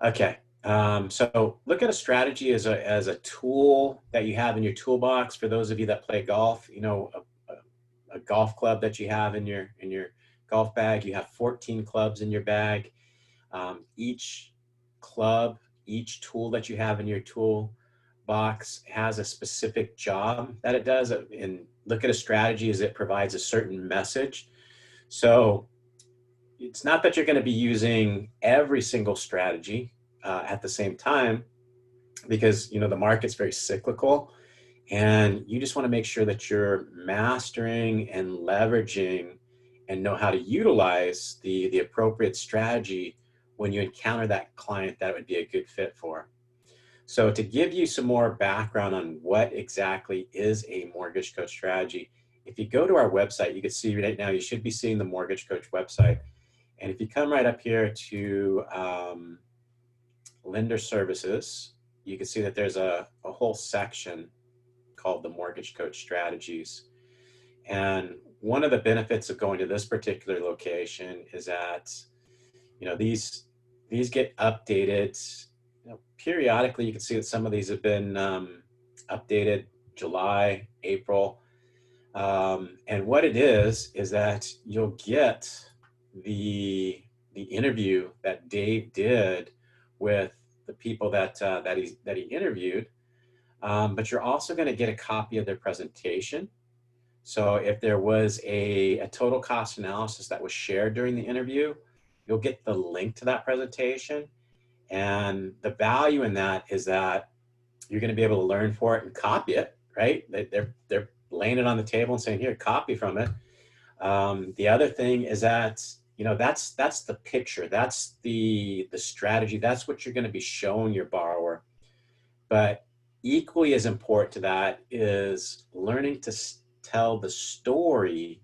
Okay. So look at a strategy as a tool that you have in your toolbox. For those of you that play golf, you know, a golf club that you have in your golf bag. You have 14 clubs in your bag. Each club, each tool that you have in your tool box has a specific job that it does. And look at a strategy as it provides a certain message. So it's not that you're going to be using every single strategy at the same time, because you know the market's very cyclical, and you just want to make sure that you're mastering and leveraging and know how to utilize the appropriate strategy when you encounter that client that it would be a good fit for. So to give you some more background on what exactly is a mortgage coach strategy, if you go to our website, you can see right now, you should be seeing the mortgage coach website. And if you come right up here to lender services, you can see that there's a whole section called the mortgage coach strategies. And one of the benefits of going to this particular location is that, you know, these get updated, you know, periodically. You can see that some of these have been updated July, April. And what it is that you'll get the interview that Dave did with the people that he interviewed, but you're also going to get a copy of their presentation. So if there was a total cost analysis that was shared during the interview, you'll get the link to that presentation. And the value in that is that you're going to be able to learn for it and copy it, right? They're laying it on the table and saying, here, copy from it. The other thing is that, you know, that's the picture, that's the strategy, that's what you're going to be showing your borrower. But equally as important to that is learning to tell the story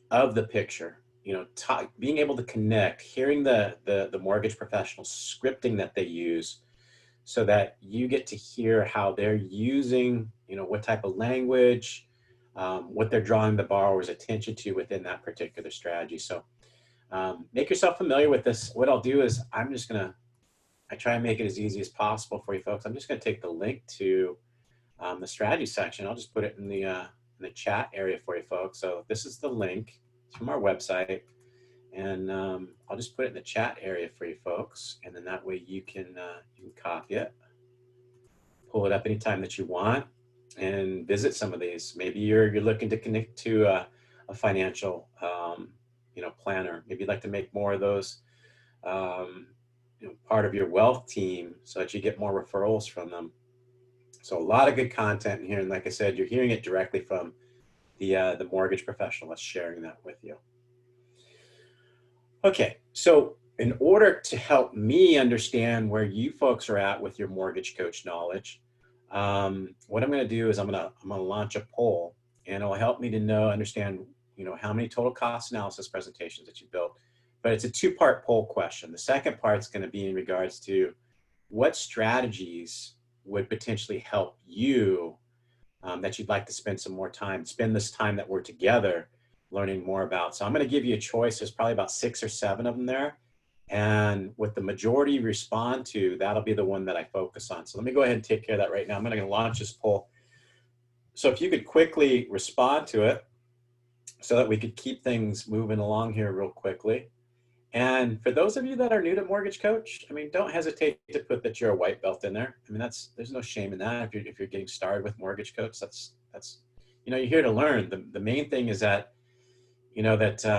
of the picture. You know, being able to connect, hearing the mortgage professional scripting that they use, so that you get to hear how they're using, you know, what type of language, what they're drawing the borrower's attention to within that particular strategy. So make yourself familiar with this. What I'll do is I try and make it as easy as possible for you folks. I'm just gonna take the link to the strategy section. I'll just put it in the chat area for you folks. So this is the link from our website, and I'll just put it in the chat area for you folks, and then that way you can copy it, pull it up anytime that you want, and visit some of these. Maybe you're looking to connect to a financial you know, planner. Maybe you'd like to make more of those you know, part of your wealth team, so that you get more referrals from them. So a lot of good content in here, and like I said, you're hearing it directly from the mortgage professional that's sharing that with you. Okay, so in order to help me understand where you folks are at with your mortgage coach knowledge, what I'm going to do is I'm going to launch a poll, and it'll help me to understand, you know, how many total cost analysis presentations that you built. But it's a two-part poll question. The second part is going to be in regards to what strategies would potentially help you, that you'd like to spend some more time, spend this time that we're together learning more about. So I'm going to give you a choice. There's probably about 6 or 7 of them there. And what the majority respond to, that'll be the one that I focus on. So let me go ahead and take care of that right now. I'm going to launch this poll. So if you could quickly respond to it so that we could keep things moving along here real quickly. And for those of you that are new to Mortgage Coach, I mean, don't hesitate to put that you're a white belt in there. I mean, there's no shame in that. If you're getting started with Mortgage Coach, that's you know, you're here to learn. The main thing is that you know that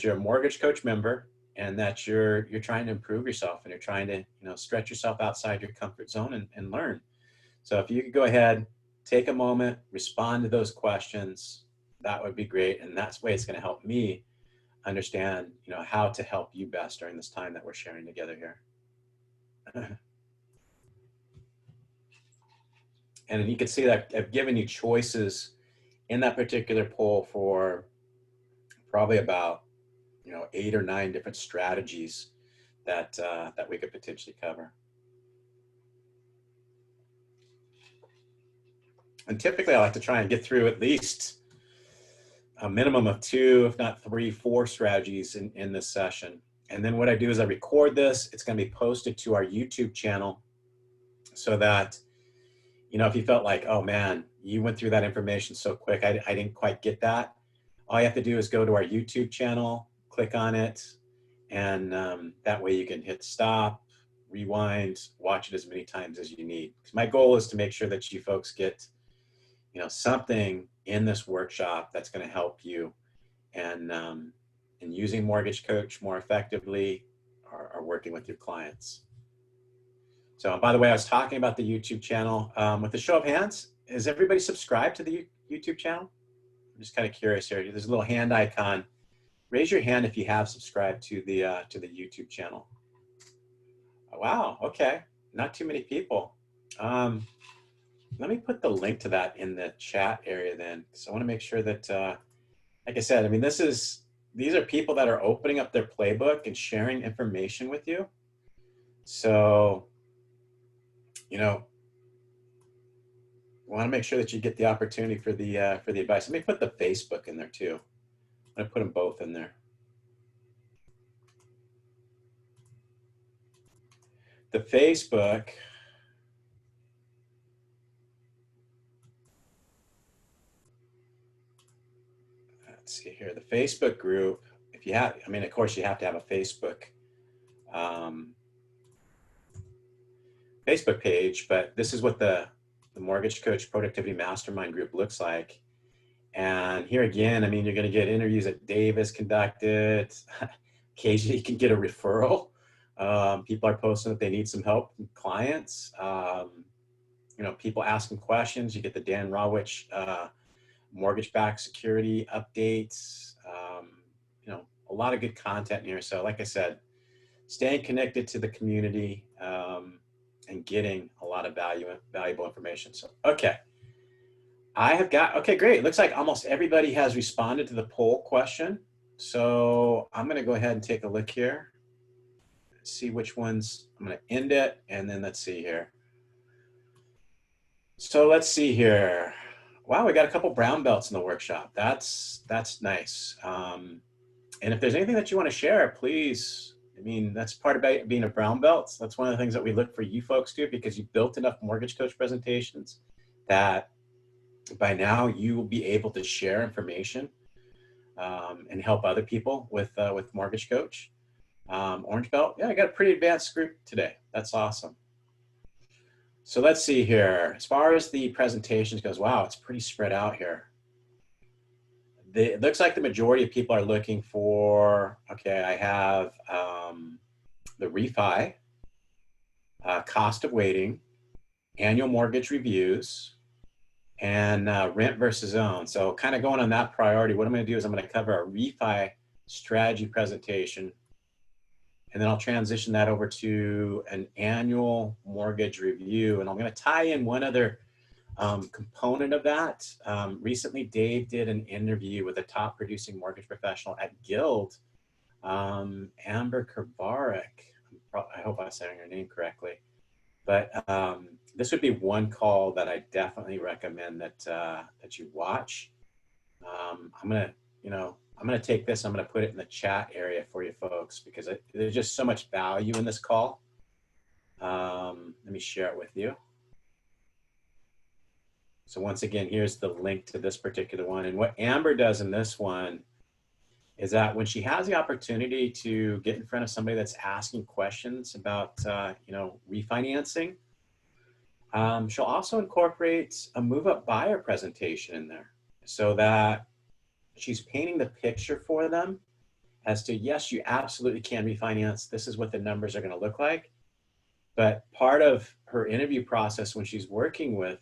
you're a Mortgage Coach member, and that you're trying to improve yourself, and you're trying to, you know, stretch yourself outside your comfort zone and learn. So if you could go ahead, take a moment, respond to those questions, that would be great. And that's way it's going to help me understand, you know, how to help you best during this time that we're sharing together here. And you can see that I've given you choices in that particular poll for probably about, you know, 8 or 9 different strategies that that we could potentially cover. And typically I like to try and get through at least a minimum of 2, if not 3, 4 strategies in this session. And then what I do is I record this. It's going to be posted to our YouTube channel so that, you know, if you felt like, oh man, you went through that information so quick, I didn't quite get that. All you have to do is go to our YouTube channel, click on it, and that way you can hit stop, rewind, watch it as many times as you need. Because my goal is to make sure that you folks get, you know, something in this workshop that's going to help you and in using Mortgage Coach more effectively or working with your clients. So, by the way, I was talking about the YouTube channel. With a show of hands, is everybody subscribed to the YouTube channel? I'm just kind of curious here. There's a little hand icon. Raise your hand if you have subscribed to the YouTube channel. Oh, wow. Okay. Not too many people. Let me put the link to that in the chat area then, because I want to make sure that, like I said, I mean, these are people that are opening up their playbook and sharing information with you. So, you know, want to make sure that you get the opportunity for the advice. Let me put the Facebook in there too. I'm going to put them both in there. The Facebook, let's see here, the Facebook group, if you have, I mean, of course you have to have a Facebook Facebook page, but this is what the Mortgage Coach Productivity Mastermind group looks like. And here again, I mean, you're going to get interviews that Dave has conducted. Occasionally you can get a referral. People are posting that they need some help from clients. You know, people asking questions. You get the Dan Rawich mortgage-backed security updates. You know, a lot of good content in here. So like I said, staying connected to the community and getting a lot of valuable information. So, okay. I have got, okay, great. It looks like almost everybody has responded to the poll question. So I'm going to go ahead and take a look here, see which ones. I'm going to end it, and then let's see here. So let's see here. Wow, we got a couple brown belts in the workshop. That's nice. And if there's anything that you want to share, please. I mean, that's part about being a brown belt. That's one of the things that we look for you folks to, because you built enough Mortgage Coach presentations that by now you will be able to share information and help other people with Mortgage Coach. Orange belt, yeah, I got a pretty advanced group today. That's awesome. So let's see here. As far as the presentations goes, wow, it's pretty spread out here. It looks like the majority of people are looking for, okay, I have the refi, cost of waiting, annual mortgage reviews, and rent versus own. So kind of going on that priority, what I'm going to do is I'm going to cover a refi strategy presentation, and then I'll transition that over to an annual mortgage review. And I'm going to tie in one other component of that. Recently, Dave did an interview with a top producing mortgage professional at Guild, Amber Kerbarek. I hope I'm saying her name correctly. But this would be one call that I definitely recommend that you watch. I'm gonna take this. I'm gonna put it in the chat area for you folks, because there's just so much value in this call. Let me share it with you. So once again, here's the link to this particular one. And what Amber does in this one is that when she has the opportunity to get in front of somebody that's asking questions about refinancing, she'll also incorporate a move-up buyer presentation in there, so that she's painting the picture for them as to, yes, you absolutely can refinance. This is what the numbers are going to look like. But part of her interview process when she's working with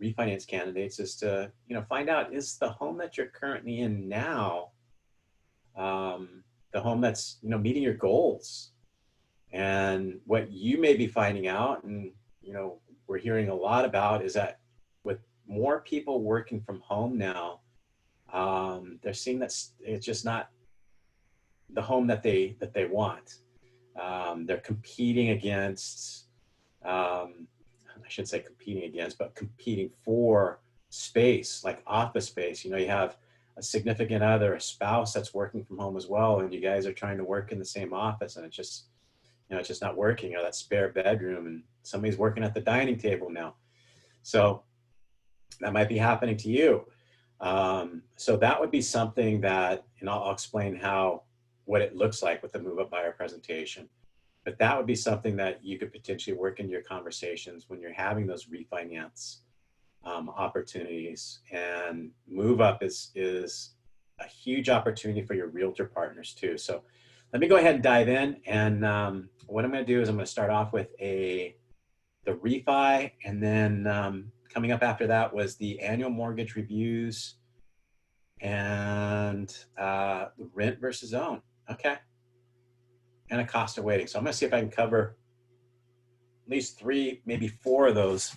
refinance candidates is to, find out, is the home that you're currently in now the home that's, meeting your goals? And what you may be finding out, and, we're hearing a lot about, is that with more people working from home now, they're seeing that it's just not the home that they want. They're competing against, I should say competing against, but competing for space, like office space. You have a significant other, a spouse that's working from home as well, and you guys are trying to work in the same office, and it's just, it's just not working, or that spare bedroom, and somebody's working at the dining table now. So that might be happening to you. So that would be something that, and I'll explain what it looks like with the move up buyer presentation. But that would be something that you could potentially work into your conversations when you're having those refinance opportunities. And move up is a huge opportunity for your realtor partners too. So let me go ahead and dive in. And what I'm going to do is I'm going to start off with the refi, and then coming up after that was the annual mortgage reviews and rent versus own. Okay. And a cost of waiting. So I'm going to see if I can cover at least 3, maybe 4 of those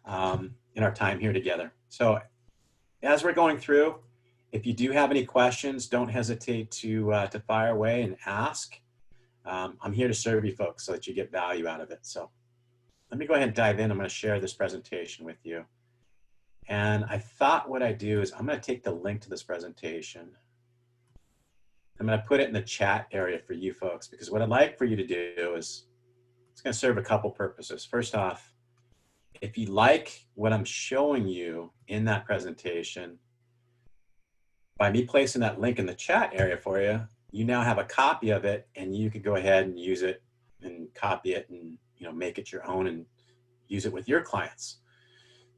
in our time here together. So as we're going through, if you do have any questions, don't hesitate to fire away and ask. I'm here to serve you folks so that you get value out of it. So let me go ahead and dive in. I'm going to share this presentation with you. And I thought what I do is I'm going to take the link to this presentation. I'm going to put it in the chat area for you folks, because what I'd like for you to do is, it's going to serve a couple purposes. First off, if you like what I'm showing you in that presentation, by me placing that link in the chat area for you, you now have a copy of it, and you could go ahead and use it and copy it and make it your own and use it with your clients.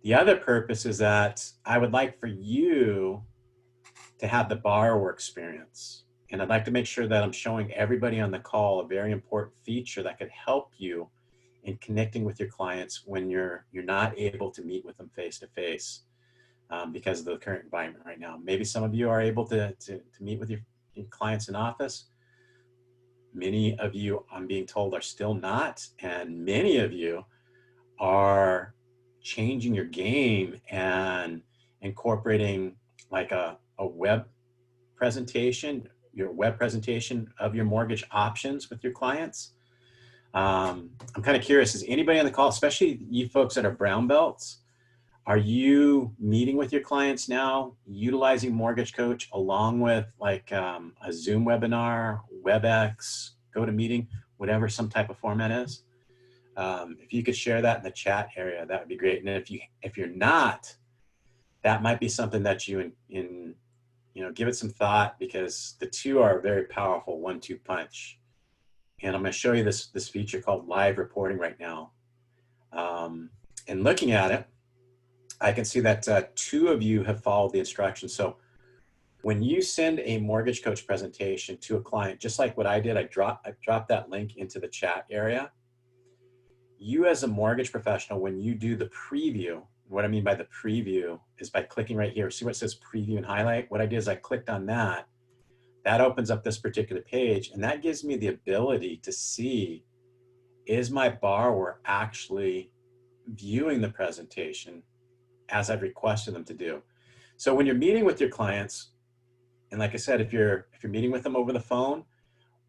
The other purpose is that I would like for you to have the borrower experience. And I'd like to make sure that I'm showing everybody on the call a very important feature that could help you in connecting with your clients when you're not able to meet with them face to face because of the current environment right now. Maybe some of you are able to meet with your clients in office. Many of you, I'm being told, are still not, and many of you are changing your game and incorporating like a web presentation, your web presentation of your mortgage options with your clients. I'm kind of curious, is anybody on the call, especially you folks that are brown belts, are you meeting with your clients now, utilizing Mortgage Coach along with like a Zoom webinar, WebEx, GoToMeeting, whatever some type of format is? If you could share that in the chat area, that would be great. And if you're not, that might be something that you give it some thought, because the two are a very powerful 1-2 punch. And I'm going to show you this feature called live reporting right now. And looking at it, I can see that 2 of you have followed the instructions. So when you send a Mortgage Coach presentation to a client, just like what I did, I dropped that link into the chat area. You as a mortgage professional, when you do the preview, what I mean by the preview is by clicking right here. See what says preview and highlight? What I did is I clicked on that. That opens up this particular page, and that gives me the ability to see, is my borrower actually viewing the presentation as I've requested them to do? So when you're meeting with your clients, and like I said, if you're meeting with them over the phone,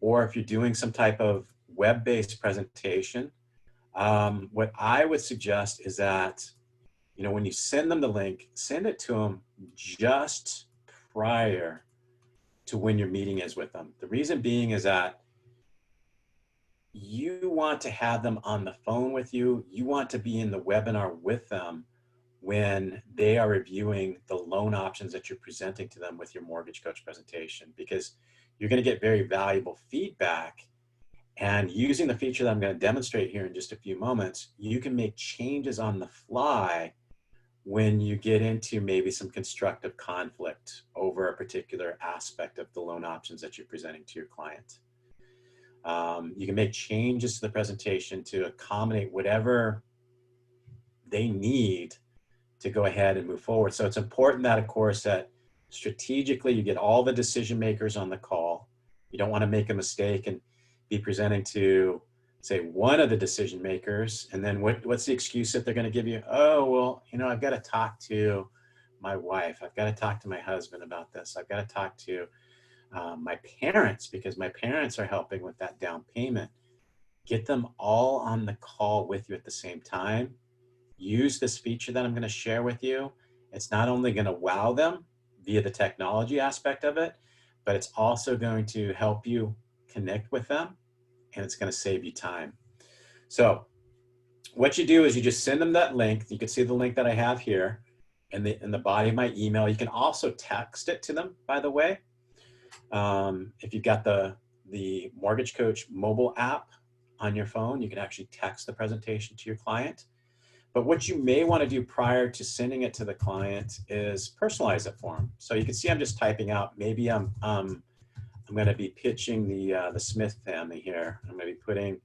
or if you're doing some type of web-based presentation, what I would suggest is that, when you send them the link, send it to them just prior to when your meeting is with them. The reason being is that you want to have them on the phone with you. You want to be in the webinar with them when they are reviewing the loan options that you're presenting to them with your Mortgage Coach presentation, because you're going to get very valuable feedback. And using the feature that I'm going to demonstrate here in just a few moments, you can make changes on the fly when you get into maybe some constructive conflict over a particular aspect of the loan options that you're presenting to your client. You can make changes to the presentation to accommodate whatever they need to go ahead and move forward. So it's important that, of course, that strategically you get all the decision makers on the call. You don't want to make a mistake and be presenting to, say, one of the decision makers, and then what's the excuse that they're going to give you? Oh, well, I've got to talk to my wife. I've got to talk to my husband about this. I've got to talk to my parents, because my parents are helping with that down payment. Get them all on the call with you at the same time. Use this feature that I'm going to share with you. It's not only going to wow them, via the technology aspect of it, but it's also going to help you connect with them, and it's going to save you time. So what you do is you just send them that link. You can see the link that I have here in the body of my email. You can also text it to them, by the way. If you've got the Mortgage Coach mobile app on your phone, you can actually text the presentation to your client. But what you may want to do prior to sending it to the client is personalize it for them. So you can see I'm just typing out, maybe I'm going to be pitching the Smith family here. I'm going to be putting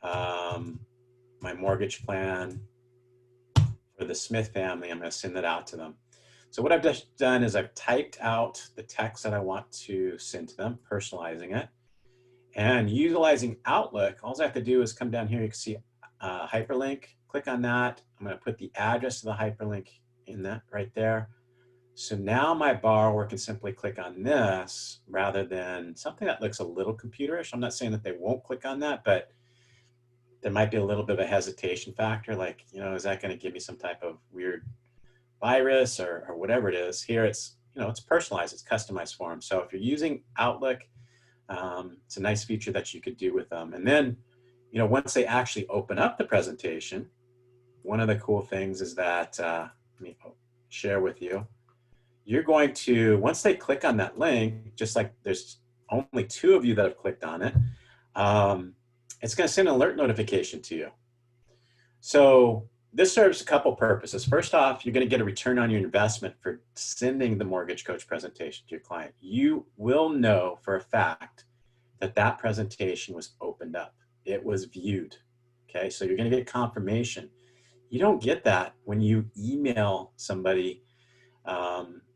my mortgage plan for the Smith family. I'm going to send that out to them. So what I've just done is I've typed out the text that I want to send to them, personalizing it. And utilizing Outlook, all I have to do is come down here. You can see hyperlink, click on that. I'm going to put the address of the hyperlink in that right there. So now my borrower can simply click on this rather than something that looks a little computerish. I'm not saying that they won't click on that, but there might be a little bit of a hesitation factor. Like, you know, is that going to give me some type of weird virus or whatever it is? Here it's, you know, it's personalized, it's customized for them. So if you're using Outlook, it's a nice feature that you could do with them. And then, you know, once they actually open up the presentation, one of the cool things is that, let me share with you, you're going to, once they click on that link, just like there's only 2 of you that have clicked on it, it's going to send an alert notification to you. So this serves a couple purposes. First off, you're going to get a return on your investment for sending the Mortgage Coach presentation to your client. You will know for a fact that that presentation was opened up. It was viewed. Okay, so you're going to get confirmation. You don't get that when you email somebody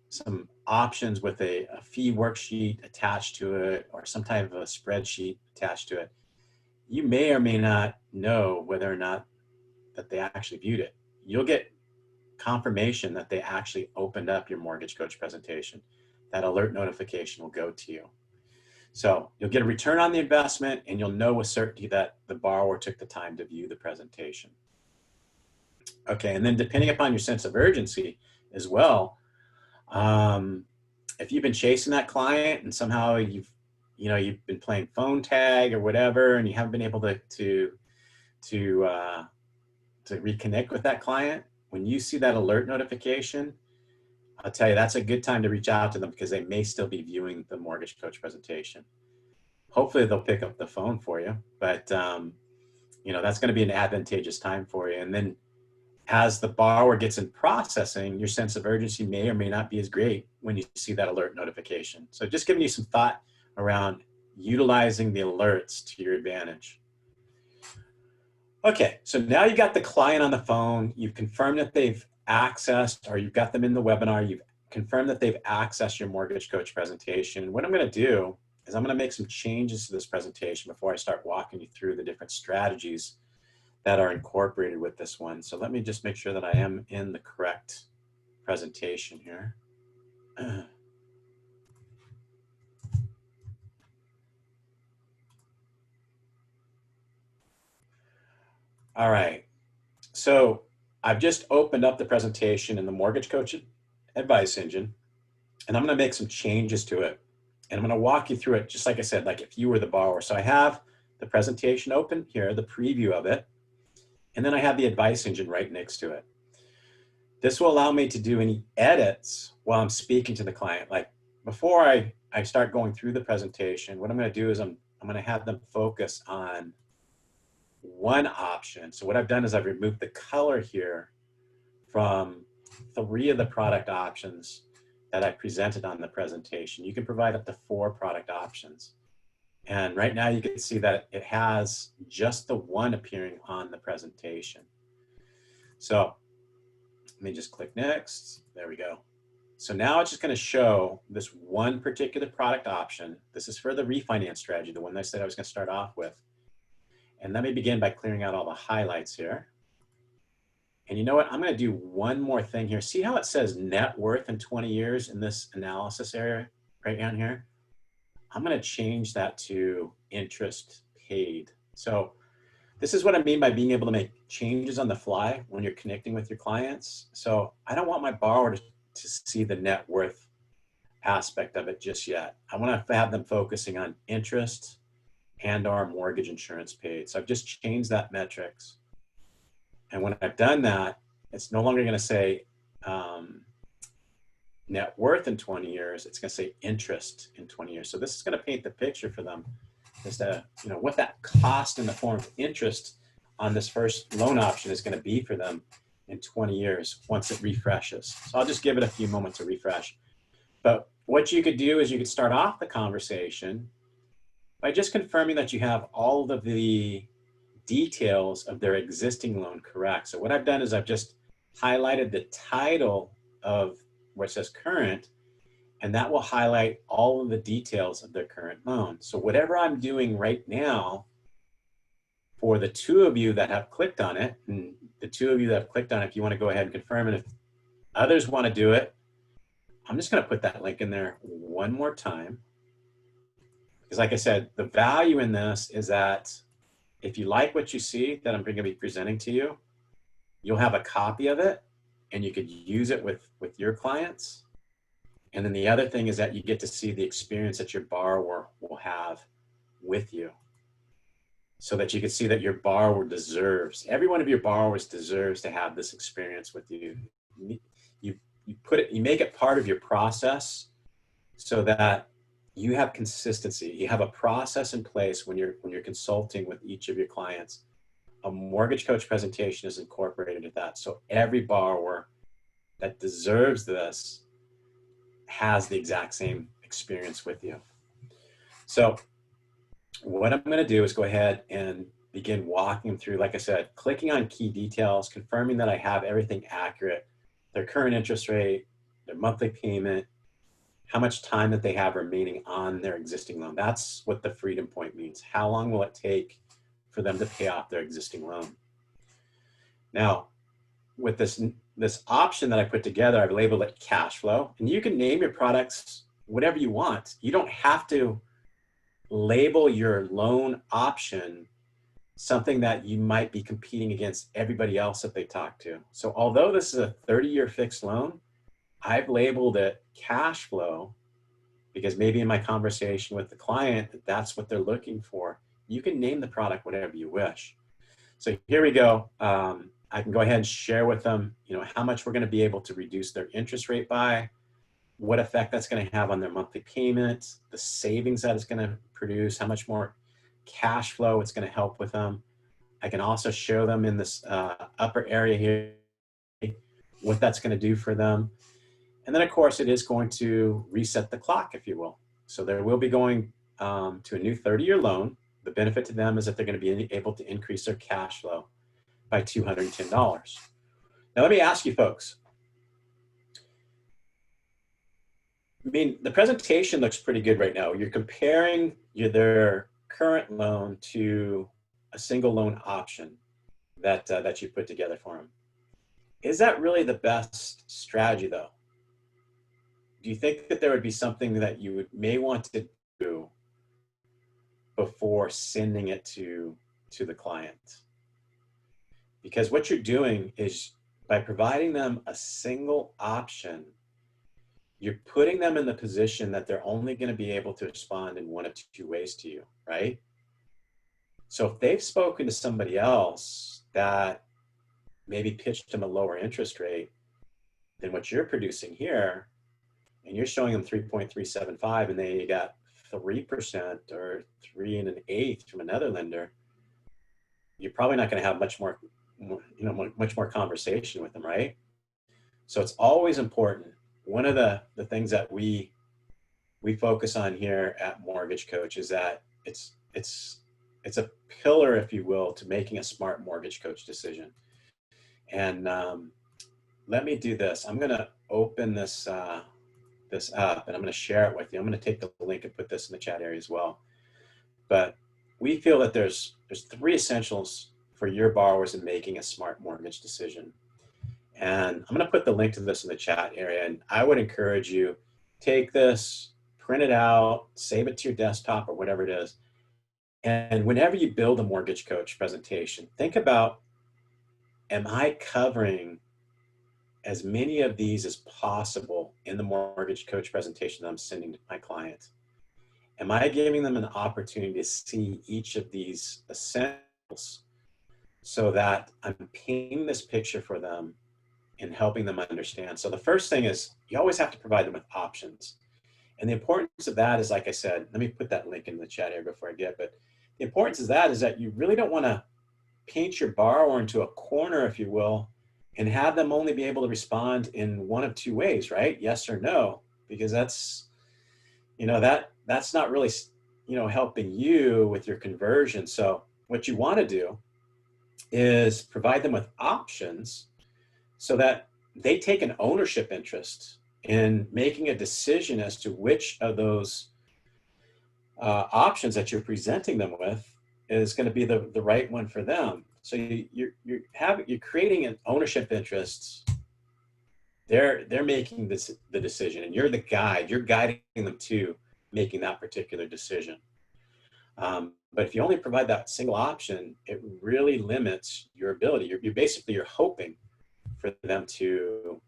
some options with a fee worksheet attached to it or some type of a spreadsheet attached to it. You may or may not know whether or not that they actually viewed it. You'll get confirmation that they actually opened up your Mortgage Coach presentation. That alert notification will go to you. So you'll get a return on the investment, and you'll know with certainty that the borrower took the time to view the presentation. Okay, and then depending upon your sense of urgency as well, if you've been chasing that client and somehow you've been playing phone tag or whatever, and you haven't been able to reconnect with that client, when you see that alert notification, I'll tell you, that's a good time to reach out to them because they may still be viewing the Mortgage Coach presentation. Hopefully they'll pick up the phone for you, but you know, that's going to be an advantageous time for you. And then as the borrower gets in processing, your sense of urgency may or may not be as great when you see that alert notification. So just giving you some thought around utilizing the alerts to your advantage. Okay, so now you got the client on the phone, you've confirmed that they've accessed, or you've got them in the webinar, you've confirmed that they've accessed your Mortgage Coach presentation. What I'm going to do is I'm going to make some changes to this presentation before I start walking you through the different strategies that are incorporated with this one. So let me just make sure that I am in the correct presentation here. All right, so I've just opened up the presentation in the Mortgage Coach Advice Engine, and I'm going to make some changes to it. And I'm going to walk you through it, just like I said, like if you were the borrower. So I have the presentation open here, the preview of it, and then I have the Advice Engine right next to it. This will allow me to do any edits while I'm speaking to the client. Like before I start going through the presentation, what I'm going to do is I'm going to have them focus on one option. So what I've done is I've removed the color here from 3 of the product options that I presented on the presentation. You can provide up to 4 product options. And right now you can see that it has just the one appearing on the presentation. So let me just click next. There we go. So now it's just going to show this one particular product option. This is for the refinance strategy, the one that I said I was going to start off with. And let me begin by clearing out all the highlights here. And you know what? I'm going to do one more thing here. See how it says net worth in 20 years in this analysis area right down here? I'm going to change that to interest paid. So this is what I mean by being able to make changes on the fly when you're connecting with your clients. So I don't want my borrower to see the net worth aspect of it just yet. I want to have them focusing on interest and our mortgage insurance paid. So I've just changed that metrics. And when I've done that, it's no longer going to say net worth in 20 years. It's going to say interest in 20 years. So this is going to paint the picture for them as to, you know, what that cost in the form of interest on this first loan option is going to be for them in 20 years once it refreshes. So I'll just give it a few moments to refresh. But what you could do is you could start off the conversation by just confirming that you have all of the details of their existing loan correct. So what I've done is I've just highlighted the title of where it says current, and that will highlight all of the details of their current loan. So whatever I'm doing right now, for the two of you that have clicked on it, and the two of you that have clicked on it, if you want to go ahead and confirm it, if others want to do it, I'm just going to put that link in there one more time. Because like I said, the value in this is that if you like what you see that I'm going to be presenting to you, you'll have a copy of it and you could use it with your clients. And then the other thing is that you get to see the experience that your borrower will have with you, so that you can see that your borrower deserves, every one of your borrowers deserves to have this experience with you. You make it part of your process so that you have consistency. You have a process in place when you're consulting with each of your clients. A mortgage coach presentation is incorporated with that. So every borrower that deserves this has the exact same experience with you. So what I'm going to do is go ahead and begin walking them through, like I said, clicking on key details, confirming that I have everything accurate, their current interest rate, their monthly payment, how much time that they have remaining on their existing loan. That's what the freedom point means. How long will it take for them to pay off their existing loan? Now, with this option that I put together, I've labeled it cash flow, and you can name your products whatever you want. You don't have to label your loan option something that you might be competing against everybody else that they talk to. So although this is a 30-year fixed loan, I've labeled it cash flow because maybe in my conversation with the client, that's what they're looking for. You can name the product whatever you wish. So here we go. I can go ahead and share with them, how much we're going to be able to reduce their interest rate by, what effect that's going to have on their monthly payment, the savings that it's going to produce, how much more cash flow it's going to help with them. I can also show them in this upper area here what that's going to do for them. And then, of course, it is going to reset the clock, if you will. So they will be going to a new 30-year loan. The benefit to them is that they're going to be able to increase their cash flow by $210. Now, let me ask you folks. I mean, the presentation looks pretty good right now. You're comparing their current loan to a single loan option that you put together for them. Is that really the best strategy, though? Do you think that there would be something that you may want to do before sending it to the client? Because what you're doing is, by providing them a single option, you're putting them in the position that they're only going to be able to respond in one of two ways to you, right? So if they've spoken to somebody else that maybe pitched them a lower interest rate than what you're producing here, and you're showing them 3.375 and they got 3% or 3 1/8 from another lender, you're probably not going to have much more conversation with them, right? So it's always important. One of the things that we focus on here at Mortgage Coach is that it's a pillar, if you will, to making a smart mortgage coach decision. And let me do this. I'm going to open this up and I'm going to share it with you. I'm going to take the link and put this in the chat area as well. But we feel that there's 3 essentials for your borrowers in making a smart mortgage decision. And I'm going to put the link to this in the chat area. And I would encourage you, take this, print it out, save it to your desktop or whatever it is. And whenever you build a mortgage coach presentation, think about, am I covering as many of these as possible in the mortgage coach presentation that I'm sending to my clients? Am I giving them an opportunity to see each of these essentials so that I'm painting this picture for them and helping them understand? So the first thing is you always have to provide them with options. And the importance of that is, like I said, let me put that link in the chat here before I get, but the importance of that is that you really don't want to paint your borrower into a corner, if you will, and have them only be able to respond in one of two ways, right? Yes or no, because that's, that's not really, helping you with your conversion. So what you want to do is provide them with options so that they take an ownership interest in making a decision as to which of those options that you're presenting them with is going to be the right one for them. So you're creating an ownership interest. They're making the decision, and you're the guide. You're guiding them to making that particular decision. But if you only provide that single option, it really limits your ability. You're hoping for them to,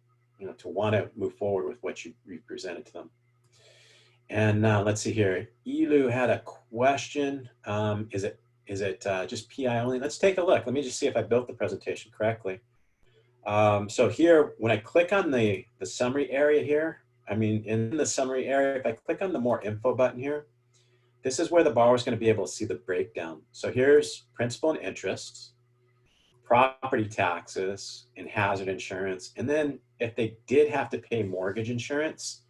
to want to move forward with what you presented to them. And let's see here. Elu had a question. Is it just PI only? Let's take a look. Let me just see if I built the presentation correctly. So here, when I click on the summary area here, in the summary area, if I click on the more info button here, this is where the borrower is going to be able to see the breakdown. So here's principal and interest, property taxes, and hazard insurance. And then if they did have to pay mortgage insurance,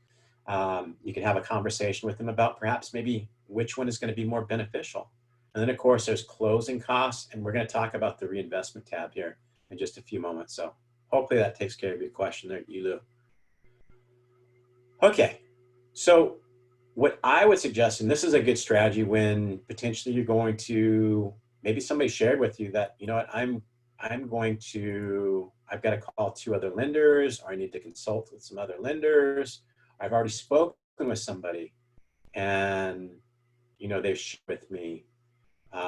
you can have a conversation with them about perhaps maybe which one is going to be more beneficial. And then of course there's closing costs, and we're going to talk about the reinvestment tab here in just a few moments. So hopefully that takes care of your question there, Elu. Okay, so what I would suggest, and this is a good strategy when potentially you're going to, maybe somebody shared with you that, I've got to call 2 other lenders, or I need to consult with some other lenders. I've already spoken with somebody, and they've shared with me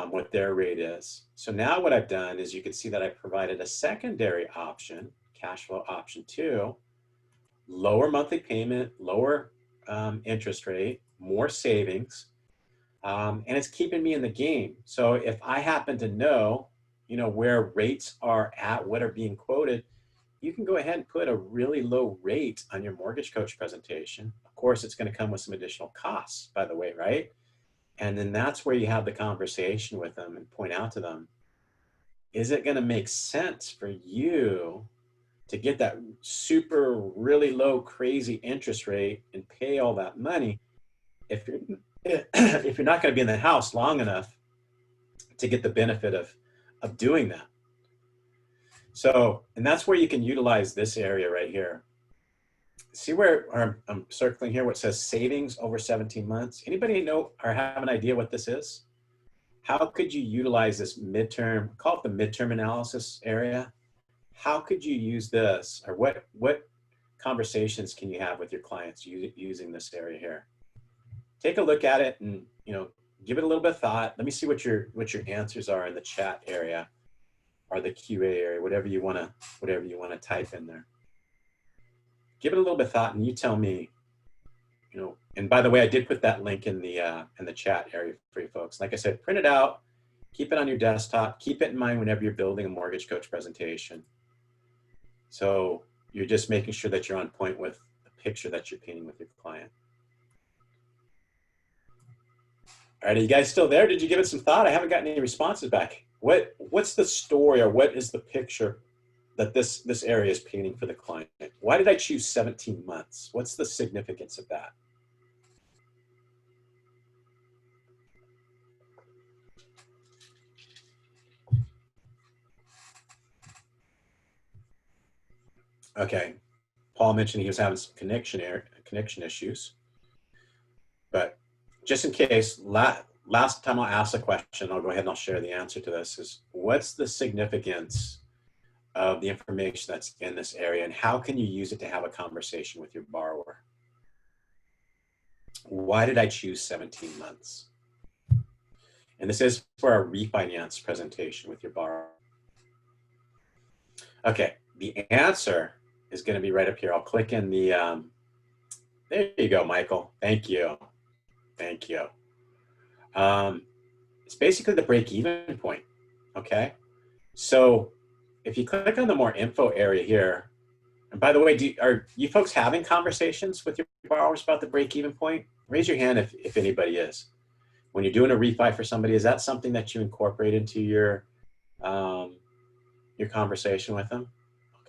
what their rate is. So now what I've done is, you can see that I provided a secondary option, cash flow option 2, lower monthly payment, lower interest rate, more savings, and it's keeping me in the game. So if I happen to know, where rates are at, what are being quoted, you can go ahead and put a really low rate on your mortgage coach presentation. Of course, it's going to come with some additional costs, by the way, right? And then that's where you have the conversation with them and point out to them, is it going to make sense for you to get that super really low crazy interest rate and pay all that money if you're if you're not going to be in the house long enough to get the benefit of doing that? So, and that's where you can utilize this area right here. See where I'm circling here, what says savings over 17 months? Anybody know or have an idea what this is? How could you utilize this midterm, call it the midterm analysis area? How could you use this, or what conversations can you have with your clients using this area here? Take a look at it and, give it a little bit of thought. Let me see what your answers are in the chat area or the QA area, whatever you want to type in there. Give it a little bit of thought, and you tell me, and by the way, I did put that link in the chat area for you folks. Like I said, print it out, keep it on your desktop, keep it in mind whenever you're building a mortgage coach presentation. So you're just making sure that you're on point with the picture that you're painting with your client. All right, are you guys still there? Did you give it some thought? I haven't gotten any responses back. What's the story, or what is the picture that this area is painting for the client? Why did I choose 17 months? What's the significance of that? Okay, Paul mentioned he was having some connection issues, but just in case, last time I'll ask the question, I'll go ahead and I'll share the answer to this, is what's the significance of the information that's in this area, and how can you use it to have a conversation with your borrower? Why did I choose 17 months? And this is for a refinance presentation with your borrower. Okay, the answer is going to be right up here. I'll click in the, there you go, Michael. Thank you. Thank you. It's basically the break-even point, okay? So if you click on the more info area here, and by the way, are you folks having conversations with your borrowers about the break-even point? Raise your hand if anybody is. When you're doing a refi for somebody, is that something that you incorporate into your conversation with them?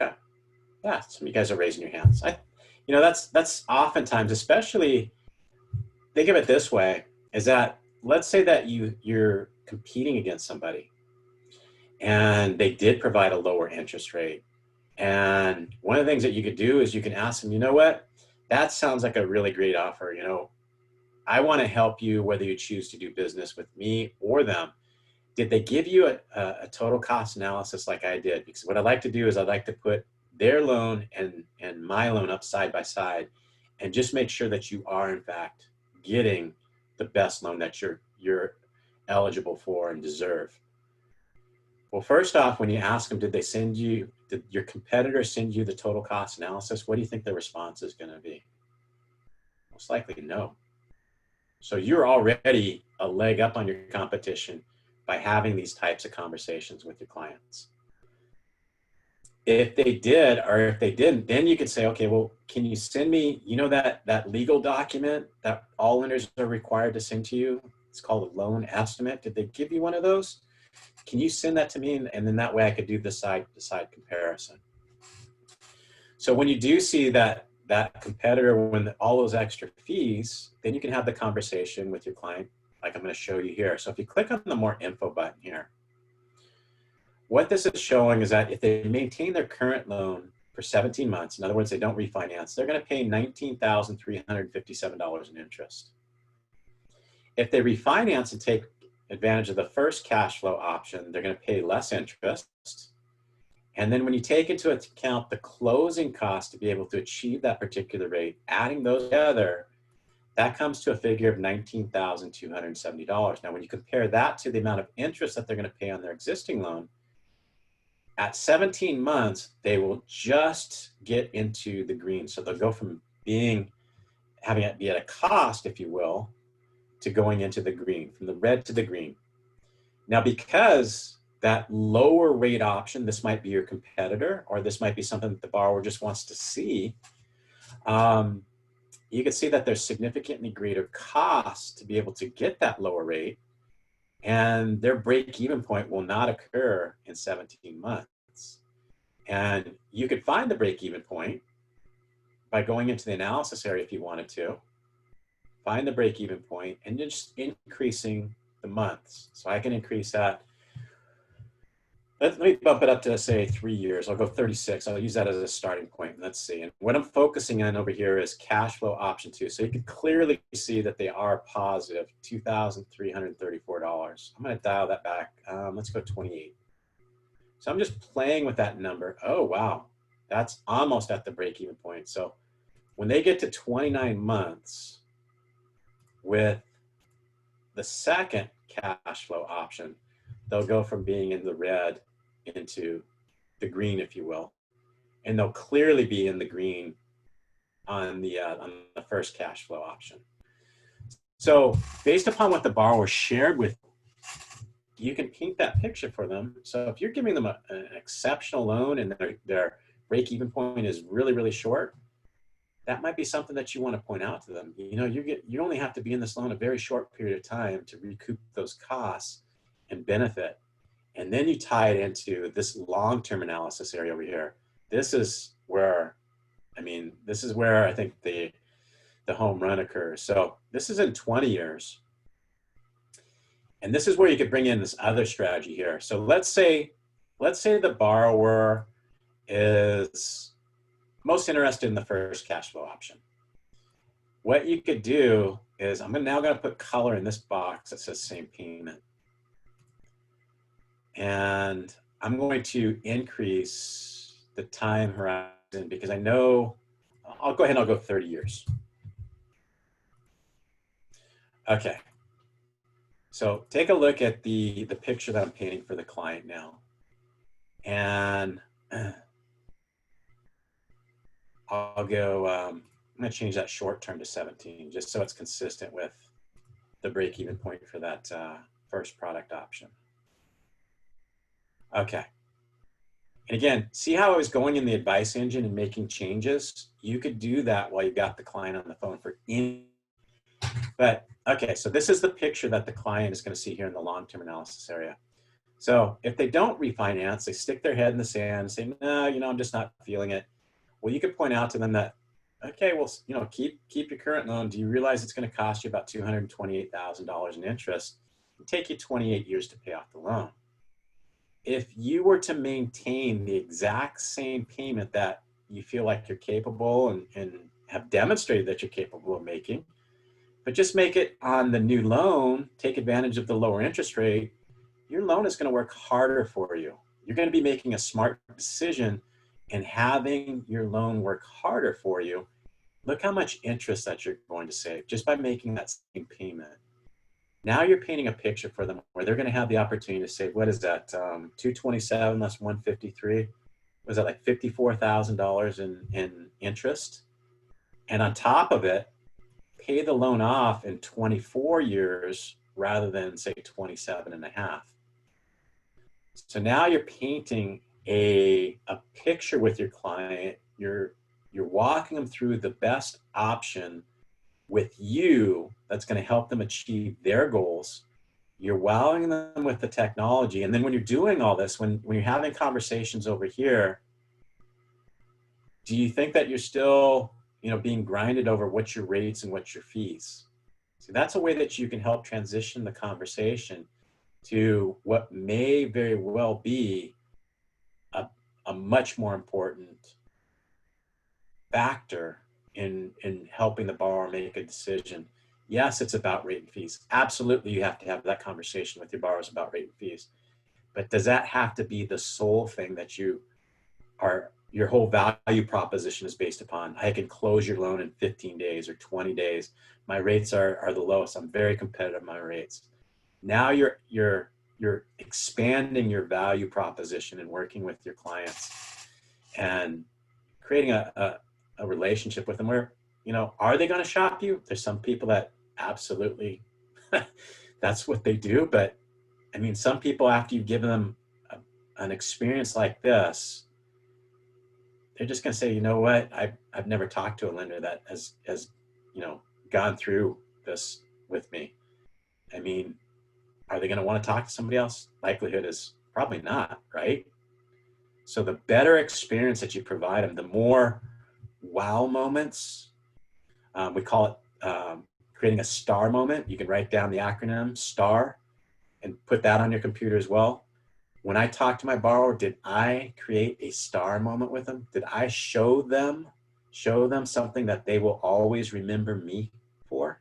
Okay, yeah, some of you guys are raising your hands. You know, that's oftentimes, especially, think of it this way, is that let's say that you're competing against somebody and they did provide a lower interest rate. And one of the things that you could do is you can ask them, you know what, that sounds like a really great offer. You know, I want to help you whether you choose to do business with me or them. Did they give you a total cost analysis like I did? Because what I like to do is I like to put their loan and my loan up side by side and just make sure that you are in fact getting the best loan that you're eligible for and deserve. Well, first off, when you ask them, did your competitor send you the total cost analysis? What do you think the response is going to be? Most likely no. So you're already a leg up on your competition by having these types of conversations with your clients. If they did, or if they didn't, then you could say, okay, well, can you send me, you know, that legal document that all lenders are required to send to you? It's called a loan estimate. Did they give you one of those? Can you send that to me? And then that way I could do the side comparison. So when you do see that competitor win all those extra fees, then you can have the conversation with your client, like I'm going to show you here. So if you click on the more info button here, what this is showing is that if they maintain their current loan for 17 months, in other words, they don't refinance, they're going to pay $19,357 in interest. If they refinance and take advantage of the first cash flow option, they're going to pay less interest. And then when you take into account the closing cost to be able to achieve that particular rate, adding those together, that comes to a figure of $19,270. Now, when you compare that to the amount of interest that they're going to pay on their existing loan, at 17 months, they will just get into the green. So they'll go from having it be at a cost, if you will, to going into the green, from the red to the green. Now, because that lower rate option, this might be your competitor, or this might be something that the borrower just wants to see, you can see that there's significantly greater cost to be able to get that lower rate, and their break-even point will not occur in 17 months. And you could find the break-even point by going into the analysis area if you wanted to, find the break-even point, and just increasing the months. So I can increase that. Let me bump it up to, say, 3 years. I'll go 36. I'll use that as a starting point. Let's see. And what I'm focusing on over here is cash flow option 2. So you can clearly see that they are positive, $2,334. I'm going to dial that back. Let's go 28. So I'm just playing with that number. Oh, wow. That's almost at the break-even point. So when they get to 29 months with the second cash flow option, they'll go from being in the red into the green, if you will, and they'll clearly be in the green on the first cash flow option. So based upon what the borrower shared with you, you can paint that picture for them. So if you're giving them an exceptional loan and their break-even point is really, really short, that might be something that you want to point out to them. You know, you only have to be in this loan a very short period of time to recoup those costs and benefit. And then you tie it into this long-term analysis area over here. This is where, I think the home run occurs. So this is in 20 years. And this is where you could bring in this other strategy here. So let's say the borrower is most interested in the first cash flow option. What you could do is, I'm now going to put color in this box that says same payment. And I'm going to increase the time horizon because I know, I'll go ahead and I'll go 30 years. Okay. So take a look at the picture that I'm painting for the client now. And I'll go, I'm going to change that short term to 17, just so it's consistent with the break-even point for that first product option. Okay. And again, see how I was going in the advice engine and making changes? You could do that while you got the client on the phone for any. But okay, so this is the picture that the client is going to see here in the long-term analysis area. So if they don't refinance, they stick their head in the sand and say, no, I'm just not feeling it. Well, you could point out to them that, okay, well, keep your current loan. Do you realize it's going to cost you about $228,000 in interest? It'll take you 28 years to pay off the loan. If you were to maintain the exact same payment that you feel like you're capable and have demonstrated that you're capable of making, but just make it on the new loan, take advantage of the lower interest rate, your loan is going to work harder for you. You're going to be making a smart decision and having your loan work harder for you. Look how much interest that you're going to save just by making that same payment. Now you're painting a picture for them where they're going to have the opportunity to save, what is that, 227 less 153? Was that like $54,000 in interest? And on top of it, pay the loan off in 24 years rather than say 27 and a half. So now you're painting a picture with your client. You're walking them through the best option with you that's going to help them achieve their goals. You're wowing them with the technology. And then when you're doing all this, when you're having conversations over here, do you think that you're still, being grinded over what's your rates and what's your fees? So that's a way that you can help transition the conversation to what may very well be a much more important factor in helping the borrower make a decision. Yes, it's about rate and fees. Absolutely, you have to have that conversation with your borrowers about rate and fees. But does that have to be the sole thing that your whole value proposition is based upon? I can close your loan in 15 days or 20 days. My rates are the lowest. I'm very competitive in my rates. Now you're expanding your value proposition and working with your clients and creating a relationship with them where, are they going to shop you? There's some people that absolutely, that's what they do. But I mean, some people, after you've given them an experience like this, they're just going to say, you know what? I've never talked to a lender that has gone through this with me. I mean, are they going to want to talk to somebody else? Likelihood is probably not, right? So the better experience that you provide them, the more wow moments, we call it creating a star moment. You can write down the acronym STAR and put that on your computer as well. When I talk to my borrower, did I create a star moment with them? Did I show them something that they will always remember me for?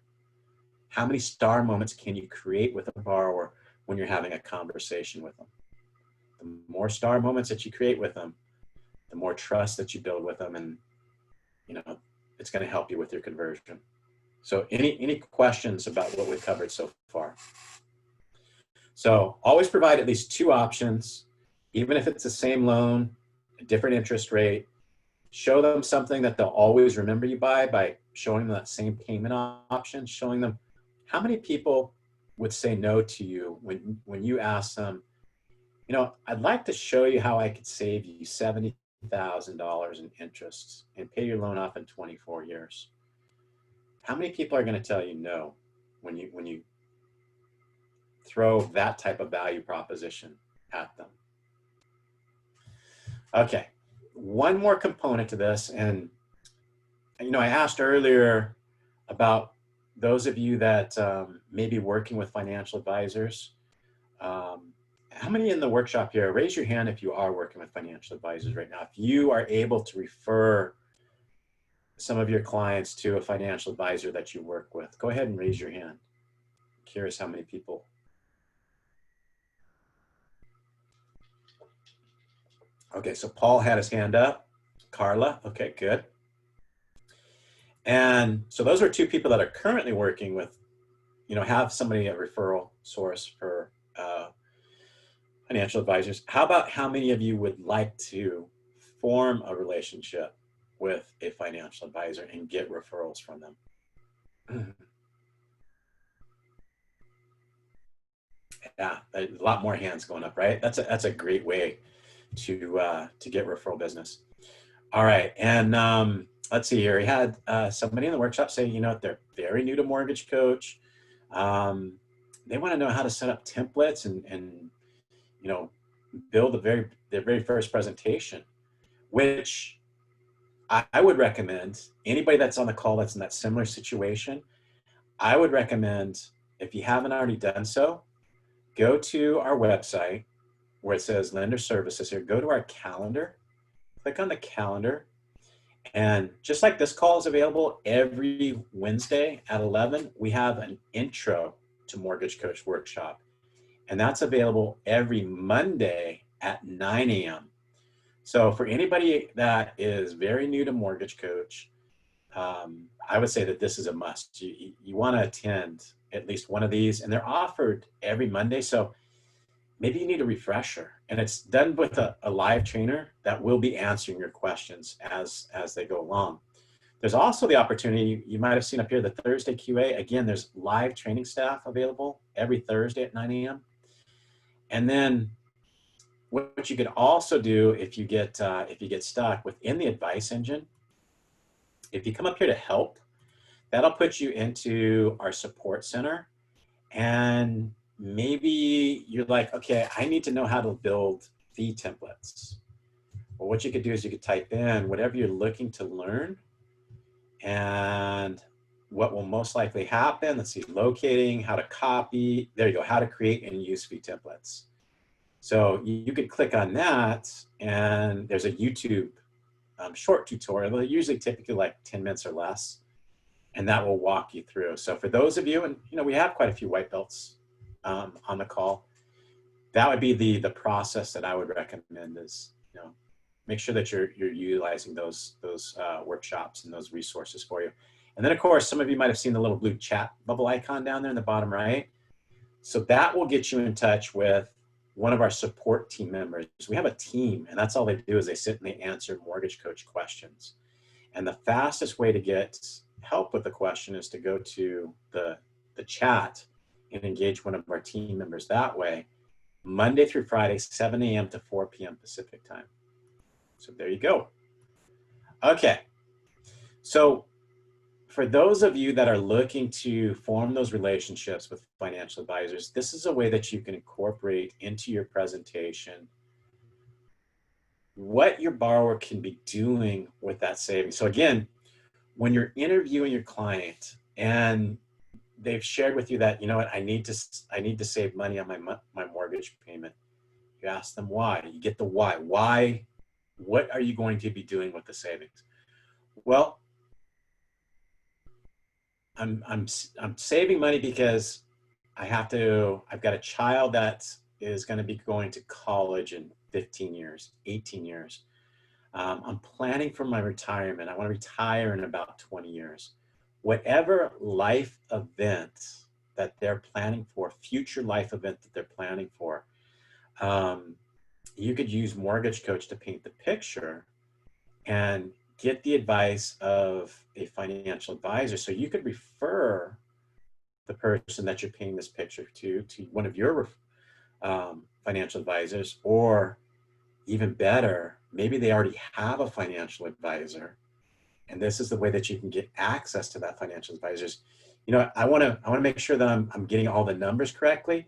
How many star moments can you create with a borrower when you're having a conversation with them? The more star moments that you create with them, the more trust that you build with them, and it's going to help you with your conversion. So any questions about what we've covered so far? So always provide at least two options, even if it's the same loan, a different interest rate. Show them something that they'll always remember you by showing them that same payment option, showing them how many people would say no to you when you ask them, I'd like to show you how I could save you $70,000 in interest and pay your loan off in 24 years. How many people are going to tell you no when you throw that type of value proposition at them? Okay, one more component to this, and I asked earlier about those of you that may be working with financial advisors. How many in the workshop here, raise your hand if you are working with financial advisors right now. If you are able to refer some of your clients to a financial advisor that you work with, go ahead and raise your hand. Curious how many people. Okay, so Paul had his hand up. Carla, okay, good. And so those are two people that are currently working with, have somebody a referral source for financial advisors. How about how many of you would like to form a relationship with a financial advisor and get referrals from them. Yeah, a lot more hands going up, right? That's a great way to get referral business. All right, and let's see here. We had somebody in the workshop say, they're very new to Mortgage Coach. They want to know how to set up templates and build their very first presentation, which I would recommend anybody that's on the call that's in that similar situation. I would recommend, if you haven't already done so, go to our website where it says Lender Services here. Go to our calendar, click on the calendar, and just like this call is available every Wednesday at 11, we have an intro to Mortgage Coach workshop. And that's available every Monday at 9 a.m. So for anybody that is very new to Mortgage Coach, I would say that this is a must. You want to attend at least one of these, and they're offered every Monday. So maybe you need a refresher, and it's done with a live trainer that will be answering your questions as they go along. There's also the opportunity, you might have seen up here, the Thursday QA. Again, there's live training staff available every Thursday at 9 a.m. And then what you could also do if you get stuck within the advice engine, if you come up here to help, that'll put you into our support center. And maybe you're like, okay, I need to know how to build fee templates. Well, what you could do is you could type in whatever you're looking to learn, and what will most likely happen. Let's see, locating, how to copy. There you go, how to create and use fee templates. So you could click on that, and there's a YouTube short tutorial. They're usually typically like 10 minutes or less, and that will walk you through. So for those of you, and we have quite a few white belts on the call, that would be the process that I would recommend is, make sure that you're utilizing those workshops and those resources for you. And then of course, some of you might have seen the little blue chat bubble icon down there in the bottom right. So that will get you in touch with one of our support team members. We have a team, and that's all they do is they sit and they answer Mortgage Coach questions. And the fastest way to get help with the question is to go to the chat and engage one of our team members that way, Monday through Friday, 7 a.m. to 4 p.m. Pacific time. So there you go. Okay. So for those of you that are looking to form those relationships with financial advisors, this is a way that you can incorporate into your presentation what your borrower can be doing with that savings. So again, when you're interviewing your client and they've shared with you that, I need to save money on my mortgage payment, you ask them why. You get the why. Why? What are you going to be doing with the savings? Well, I'm saving money because I've got a child that is going to be going to college in 15 years, 18 years. I'm planning for my retirement. I want to retire in about 20 years. Whatever life event that they're planning for, future life event that they're planning for, you could use Mortgage Coach to paint the picture and get the advice of a financial advisor. So you could refer the person that you're painting this picture to one of your financial advisors, or even better, maybe they already have a financial advisor, and this is the way that you can get access to that financial advisors. I want to make sure that I'm getting all the numbers correctly.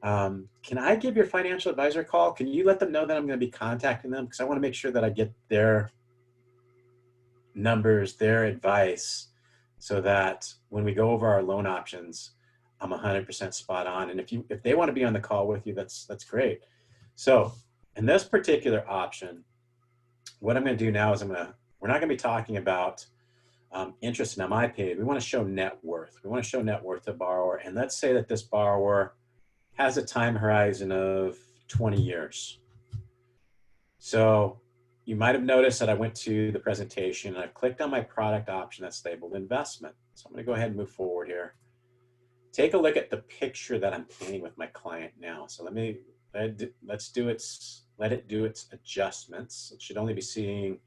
Can I give your financial advisor a call? Can you let them know that I'm going to be contacting them? Because I want to make sure that I get their numbers, their advice, so that when we go over our loan options, I'm 100% spot on. And if they want to be on the call with you, that's great. So in this particular option, what I'm going to do now is we're not going to be talking about interest and MI paid. We want to show net worth. We want to show net worth to borrower. And let's say that this borrower has a time horizon of 20 years. So you might have noticed that I went to the presentation and I clicked on my product option that's labeled investment. So I'm going to go ahead and move forward here. Take a look at the picture that I'm painting with my client now. So let it do its adjustments. It should only be seeing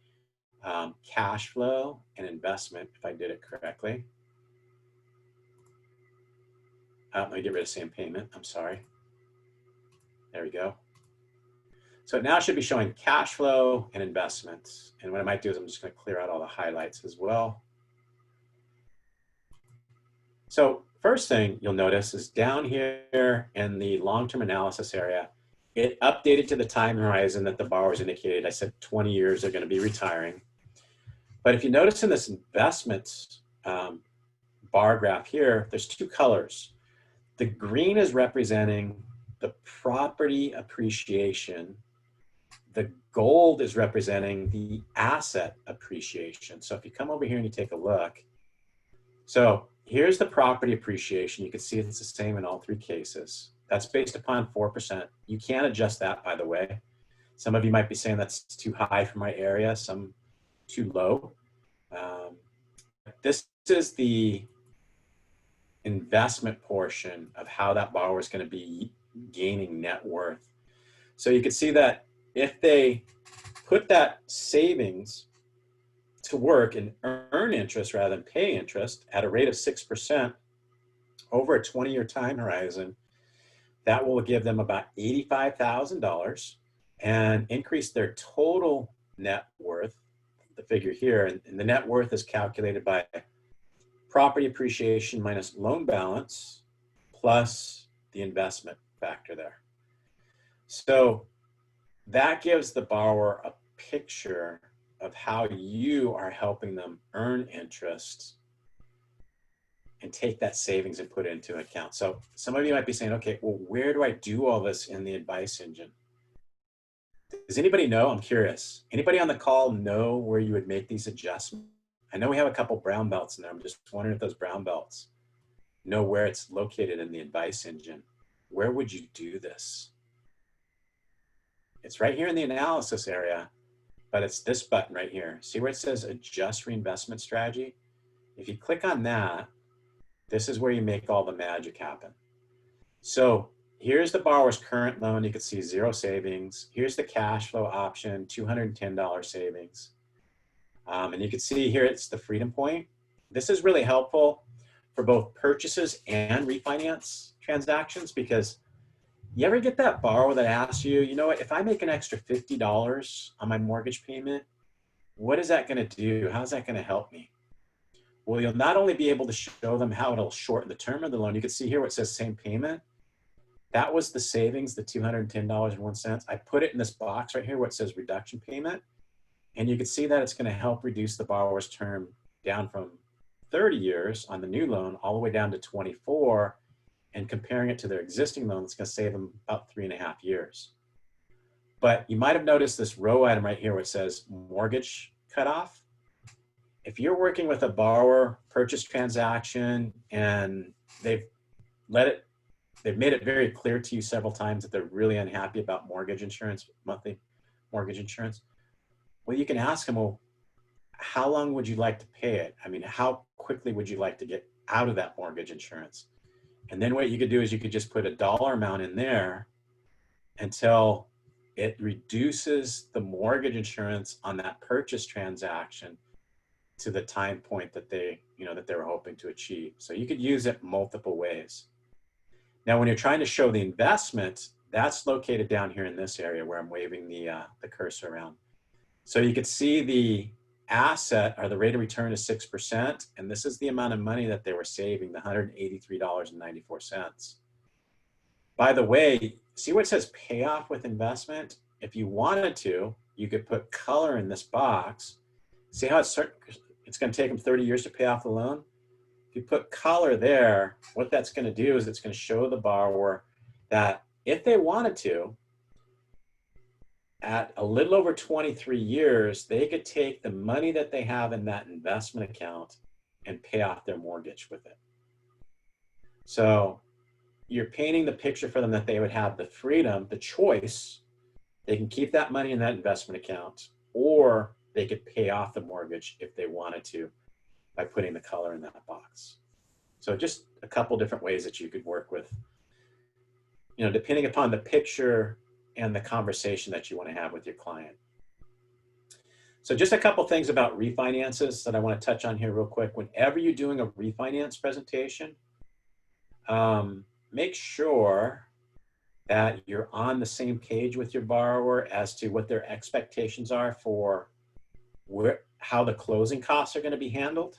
cash flow and investment, if I did it correctly. Let me get rid of same payment. I'm sorry. There we go. So now it should be showing cash flow and investments. And what I might do is I'm just going to clear out all the highlights as well. So first thing you'll notice is down here in the long-term analysis area, it updated to the time horizon that the borrowers indicated. I said 20 years they're going to be retiring. But if you notice in this investments bar graph here, there's two colors. The green is representing the property appreciation. The gold is representing the asset appreciation. So if you come over here and you take a look, so here's the property appreciation. You can see it's the same in all three cases. That's based upon 4%. You can adjust that, by the way. Some of you might be saying that's too high for my area, some too low. This is the investment portion of how that borrower is going to be gaining net worth. So you can see that if they put that savings to work and earn interest rather than pay interest at a rate of 6% over a 20-year time horizon, that will give them about $85,000 and increase their total net worth, the figure here. And the net worth is calculated by property appreciation minus loan balance plus the investment factor there. So that gives the borrower a picture of how you are helping them earn interest and take that savings and put it into account. So some of you might be saying, okay, well, where do I do all this in the advice engine? Does anybody know? I'm curious. Anybody on the call know where you would make these adjustments? I know we have a couple brown belts in there. I'm just wondering if those brown belts know where it's located in the advice engine. Where would you do this? It's right here in the analysis area, but it's this button right here. See where it says adjust reinvestment strategy? If you click on that, this is where you make all the magic happen. So here's the borrower's current loan. You can see 0 savings. Here's the cash flow option, $210 savings. And you can see here, it's the freedom point. This is really helpful for both purchases and refinance transactions, because you ever get that borrower that asks you, you know what, if I make an extra $50 on my mortgage payment, what is that going to do? How's that going to help me? Well, you'll not only be able to show them how it'll shorten the term of the loan. You can see here where it says same payment. That was the savings, the $210.01. I put it in this box right here where it says reduction payment. And you can see that it's going to help reduce the borrower's term down from 30 years on the new loan all the way down to 24. And comparing it to their existing loan, it's going to save them about 3.5 years. But you might have noticed this row item right here where it says mortgage cutoff. If you're working with a borrower purchase transaction and they've made it very clear to you several times that they're really unhappy about mortgage insurance, monthly mortgage insurance, well, you can ask them, well, how long would you like to pay it? I mean, how quickly would you like to get out of that mortgage insurance? And then what you could do is you could just put a dollar amount in there until it reduces the mortgage insurance on that purchase transaction to the time point that they were hoping to achieve. So you could use it multiple ways. Now, when you're trying to show the investment, that's located down here in this area where I'm waving the cursor around. So you could see the asset, or the rate of return, is 6%, and this is the amount of money that they were saving, the $183.94. By the way, see where it says payoff with investment? If you wanted to, you could put color in this box. See how it's going to take them 30 years to pay off the loan? If you put color there, what that's going to do is it's going to show the borrower that if they wanted to, at a little over 23 years, they could take the money that they have in that investment account and pay off their mortgage with it. So you're painting the picture for them that they would have the freedom, the choice. They can keep that money in that investment account, or they could pay off the mortgage if they wanted to by putting the color in that box. So just a couple different ways that you could work with, depending upon the picture and the conversation that you want to have with your client. So just a couple things about refinances that I want to touch on here real quick. Whenever you're doing a refinance presentation, make sure that you're on the same page with your borrower as to what their expectations are for how the closing costs are going to be handled.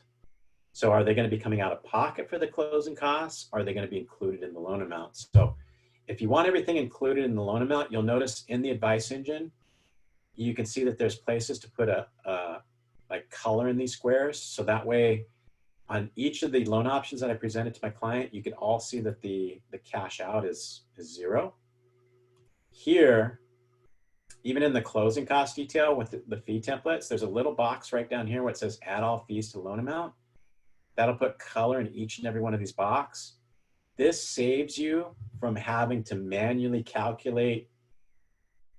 So are they going to be coming out of pocket for the closing costs? Are they going to be included in the loan amount? So if you want everything included in the loan amount, you'll notice in the advice engine, you can see that there's places to put a like color in these squares. So that way on each of the loan options that I presented to my client, you can all see that the cash out is 0. Here, even in the closing cost detail with the fee templates, there's a little box right down here where it says add all fees to loan amount. That'll put color in each and every one of these boxes. This saves you from having to manually calculate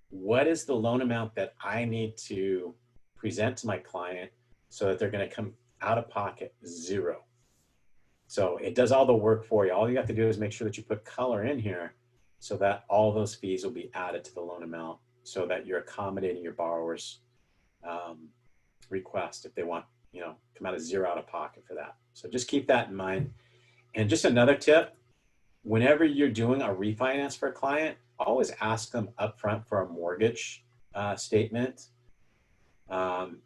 what is the loan amount that I need to present to my client so that they're going to come out of pocket 0. So it does all the work for you. All you have to do is make sure that you put color in here so that all those fees will be added to the loan amount so that you're accommodating your borrower's request if they want, come out of 0 out of pocket for that. So just keep that in mind. And just another tip, whenever you're doing a refinance for a client, always ask them upfront for a mortgage statement.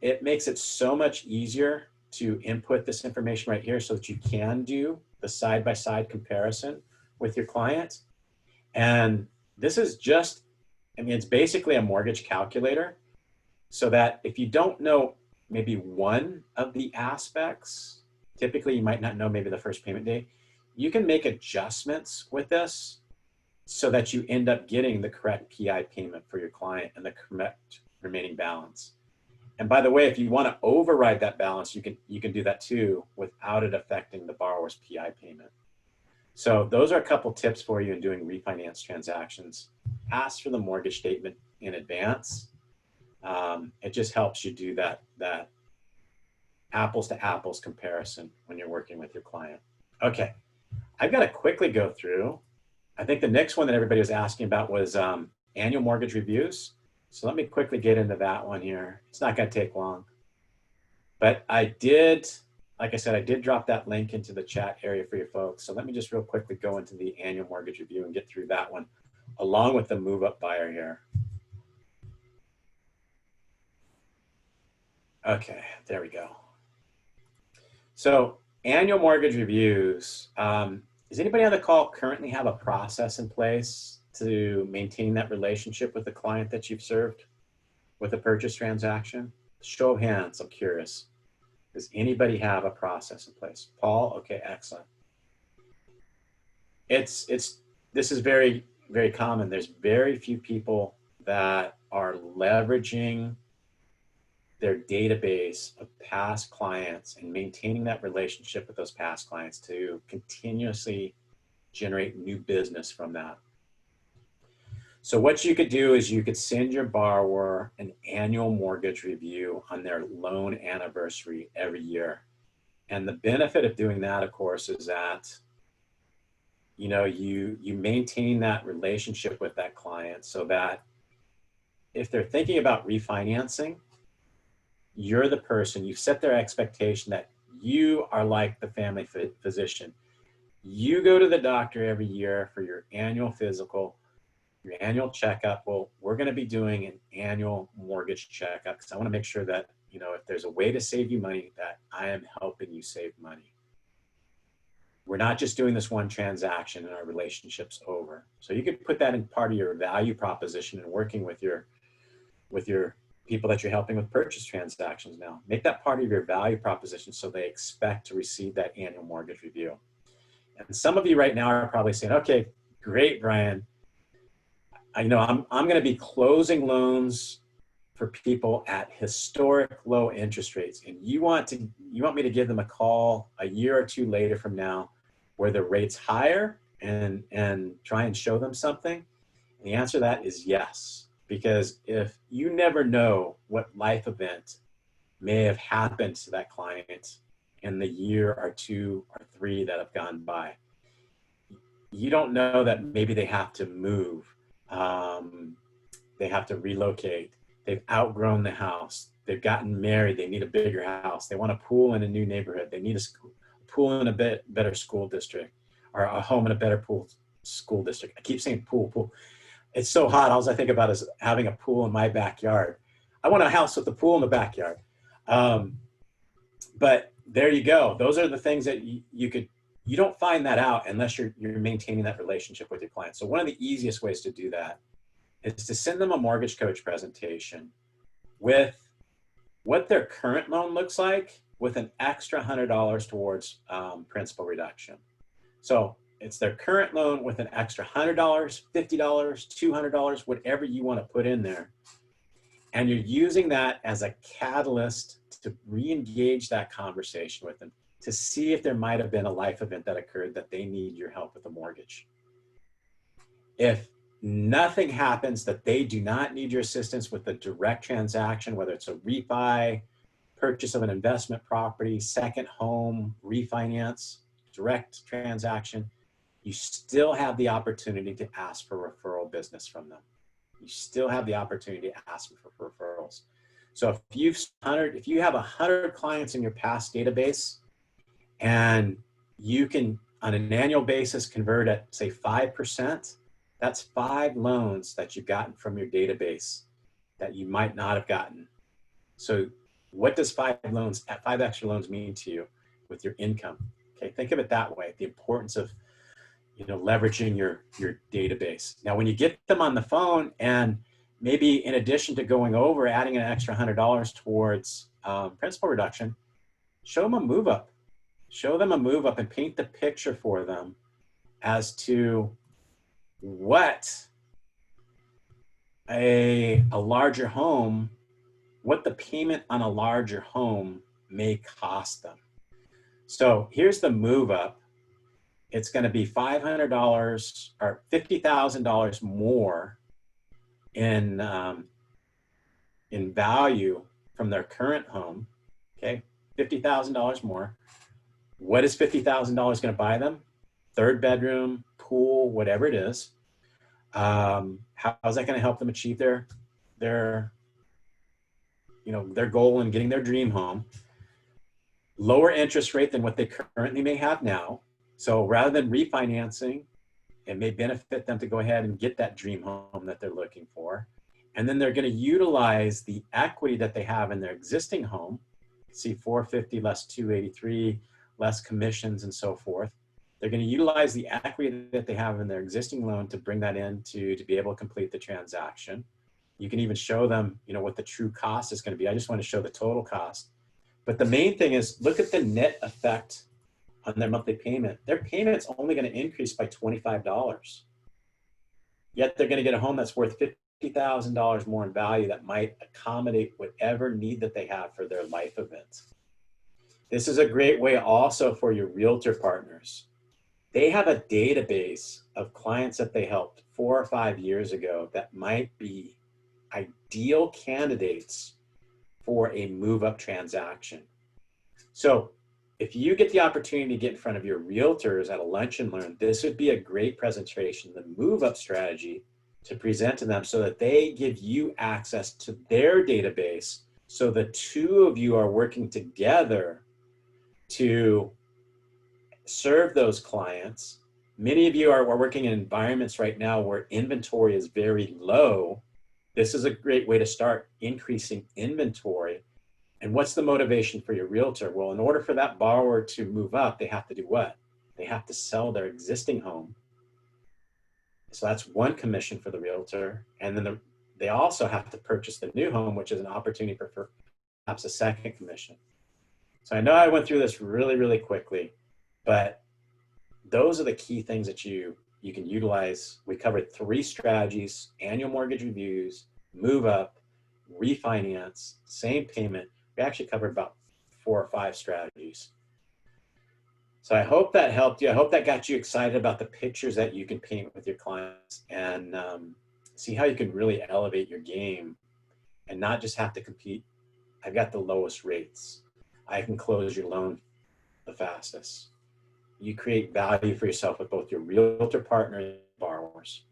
It makes it so much easier to input this information right here so that you can do the side-by-side comparison with your client. And this is just, it's basically a mortgage calculator so that if you don't know maybe one of the aspects, typically you might not know maybe the first payment date, you can make adjustments with this so that you end up getting the correct PI payment for your client and the correct remaining balance. And by the way, if you want to override that balance, you can do that too without it affecting the borrower's PI payment. So those are a couple tips for you in doing refinance transactions. Ask for the mortgage statement in advance. It just helps you do that apples to apples comparison when you're working with your client. Okay, I've got to quickly go through. I think the next one that everybody was asking about was annual mortgage reviews. So let me quickly get into that one here. It's not going to take long. But like I said, I did drop that link into the chat area for you folks. So let me just real quickly go into the annual mortgage review and get through that one, along with the move-up buyer here. Okay, there we go. So annual mortgage reviews. Does anybody on the call currently have a process in place to maintain that relationship with the client that you've served with a purchase transaction? Show of hands, I'm curious. Does anybody have a process in place? Paul, okay, excellent. This is very, very common. There's very few people that are leveraging their database of past clients and maintaining that relationship with those past clients to continuously generate new business from that. So what you could do is you could send your borrower an annual mortgage review on their loan anniversary every year. And the benefit of doing that, of course, is that you maintain that relationship with that client so that if they're thinking about refinancing, you're the person, you've set their expectation that you are like the family physician. You go to the doctor every year for your annual physical, your annual checkup. Well, we're going to be doing an annual mortgage checkup because I want to make sure that, if there's a way to save you money, that I am helping you save money. We're not just doing this one transaction and our relationship's over. So you could put that in part of your value proposition and working with your people that you're helping with purchase transactions now. Make that part of your value proposition so they expect to receive that annual mortgage review. And some of you right now are probably saying, okay, great, Brian. I'm going to be closing loans for people at historic low interest rates. And you want me to give them a call a year or two later from now where the rate's higher and try and show them something? And the answer to that is yes. Because if you never know what life event may have happened to that client in the year or 2 or 3 that have gone by, you don't know that maybe they have to move, they have to relocate, They've outgrown the house. They've gotten married. They need a bigger house. They want a pool in a new neighborhood. They need a pool in a better school district, or a home in a better school district. I keep saying pool. It's so hot. All I think about is having a pool in my backyard. I want a house with a pool in the backyard. Um, but there you go. Those are the things that you don't find that out unless you're maintaining that relationship with your client. So one of the easiest ways to do that is to send them a mortgage coach presentation with what their current loan looks like, with an extra $100 towards principal reduction. So it's their current loan with an extra $100, $50, $200, whatever you want to put in there. And you're using that as a catalyst to re-engage that conversation with them, to see if there might have been a life event that occurred that they need your help with a mortgage. If nothing happens, that they do not need your assistance with the direct transaction, whether it's a refi, purchase of an investment property, second home, refinance, direct transaction, you still have the opportunity to ask for referral business from them. You still have the opportunity to ask for referrals. So if you have 100 clients in your past database, and you can, on an annual basis, convert at, say, 5%, that's 5 loans that you've gotten from your database that you might not have gotten. So what does 5 extra loans mean to you with your income? Okay, think of it that way, the importance of leveraging your database. Now, when you get them on the phone, and maybe in addition to going over, adding an extra $100 towards principal reduction, show them a move up. Show them a move up and paint the picture for them as to what a larger home, what the payment on a larger home may cost them. So here's the move up. It's going to be $500 or $50,000 more in value from their current home. Okay, $50,000 more. What is $50,000 going to buy them? 3rd bedroom, pool, whatever it is. How is that going to help them achieve their goal in getting their dream home? Lower interest rate than what they currently may have now. So rather than refinancing, it may benefit them to go ahead and get that dream home that they're looking for. And then they're going to utilize the equity that they have in their existing home. See, $450 less $283, less commissions and so forth. They're going to utilize the equity that they have in their existing loan to bring that in to be able to complete the transaction. You can even show them, what the true cost is going to be. I just want to show the total cost. But the main thing is, look at the net effect on their monthly payment. Their payment's only going to increase by $25. Yet they're going to get a home that's worth $50,000 more in value that might accommodate whatever need that they have for their life event. This is a great way also for your realtor partners. They have a database of clients that they helped 4 or 5 years ago that might be ideal candidates for a move-up transaction. So if you get the opportunity to get in front of your realtors at a lunch and learn, this would be a great presentation, the move-up strategy, to present to them so that they give you access to their database, so the two of you are working together to serve those clients. Many of you are working in environments right now where inventory is very low. This is a great way to start increasing inventory. And what's the motivation for your realtor? Well, in order for that borrower to move up, they have to do what? They have to sell their existing home. So that's one commission for the realtor. And then they also have to purchase the new home, which is an opportunity for perhaps a second commission. So I know I went through this really, really quickly, but those are the key things that you can utilize. We covered 3 strategies: annual mortgage reviews, move up, refinance, same payment. We actually covered about 4 or 5 strategies. So I hope that helped you. I hope that got you excited about the pictures that you can paint with your clients, and see how you can really elevate your game and not just have to compete. I've got the lowest rates. I can close your loan the fastest. You create value for yourself with both your realtor partner and borrowers.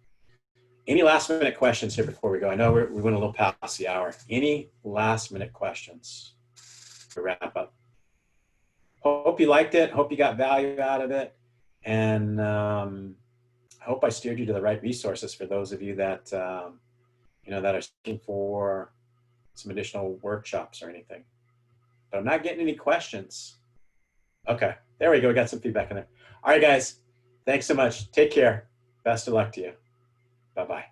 Any last minute questions here before we go? I know we went a little past the hour. Any last minute questions to wrap up? Hope you liked it. Hope you got value out of it. And I hope I steered you to the right resources for those of you that, that are looking for some additional workshops or anything. But I'm not getting any questions. Okay, there we go. We got some feedback in there. All right, guys. Thanks so much. Take care. Best of luck to you. Bye-bye.